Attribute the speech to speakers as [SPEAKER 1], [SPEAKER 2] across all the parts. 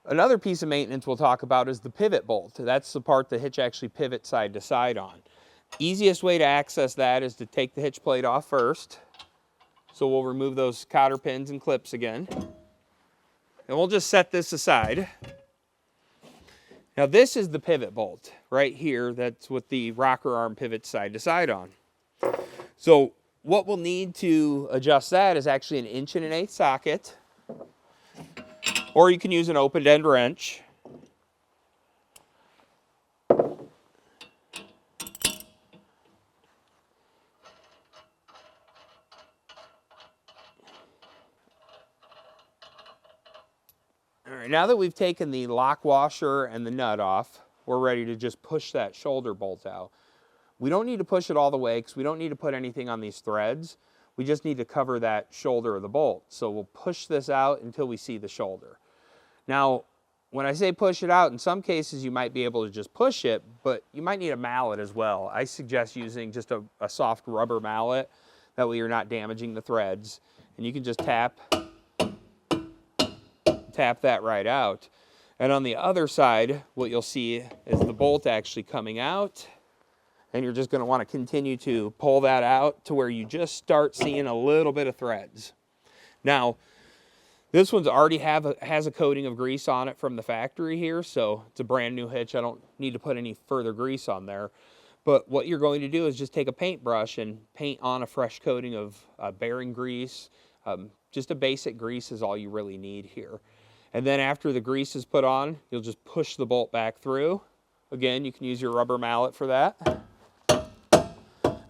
[SPEAKER 1] Another piece of maintenance we'll talk about is the pivot bolt. That's the part the hitch actually pivots side to side on. Easiest way to access that is to take the hitch plate off first. So we'll remove those cotter pins and clips again. And we'll just set this aside. Now this is the pivot bolt right here. That's what the rocker arm pivots side to side on. So what we'll need to adjust that is actually an 1 1/8" socket, or you can use an open end wrench. All right, now that we've taken the lock washer and the nut off, we're ready to just push that shoulder bolt out. We don't need to push it all the way because we don't need to put anything on these threads. We just need to cover that shoulder of the bolt. So we'll push this out until we see the shoulder. Now, when I say push it out, in some cases you might be able to just push it, but you might need a mallet as well. I suggest using just a soft rubber mallet. That way you're not damaging the threads. And you can just tap that right out. And on the other side, what you'll see is the bolt actually coming out. And you're just going to want to continue to pull that out to where you just start seeing a little bit of threads. Now, this one's already has a coating of grease on it from the factory here, so it's a brand new hitch. I don't need to put any further grease on there. But what you're going to do is just take a paintbrush and paint on a fresh coating of bearing grease. Just a basic grease is all you really need here. And then after the grease is put on, you'll just push the bolt back through. Again, you can use your rubber mallet for that.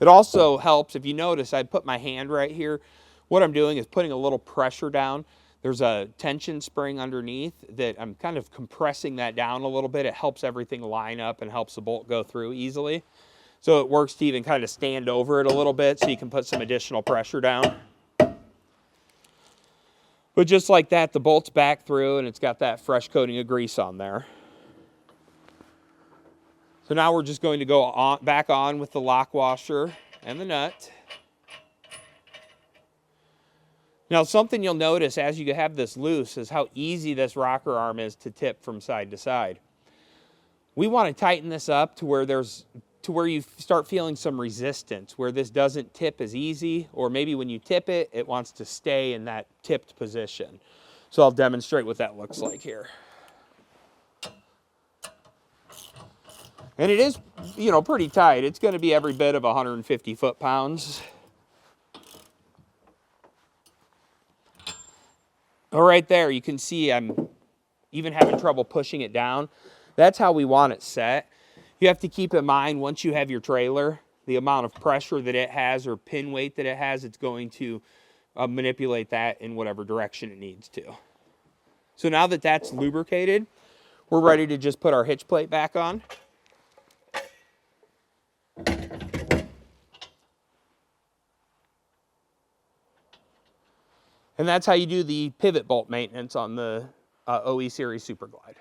[SPEAKER 1] It also helps, if you notice, I put my hand right here. What I'm doing is putting a little pressure down. There's a tension spring underneath that I'm kind of compressing that down a little bit. It helps everything line up and helps the bolt go through easily. So it works to even kind of stand over it a little bit so you can put some additional pressure down. But just like that, the bolt's back through and it's got that fresh coating of grease on there. So now we're just going to go back on with the lock washer and the nut. Now something you'll notice as you have this loose is how easy this rocker arm is to tip from side to side. We want to tighten this up to where you start feeling some resistance, where this doesn't tip as easy, or maybe when you tip it, it wants to stay in that tipped position. So I'll demonstrate what that looks like here. And it is, you know, pretty tight. It's going to be every bit of 150 foot-pounds. All right there, you can see I'm even having trouble pushing it down. That's how we want it set. You have to keep in mind, once you have your trailer, the amount of pressure that it has or pin weight that it has, it's going to manipulate that in whatever direction it needs to. So now that that's lubricated, we're ready to just put our hitch plate back on. And that's how you do the pivot bolt maintenance on the OE Series SuperGlide.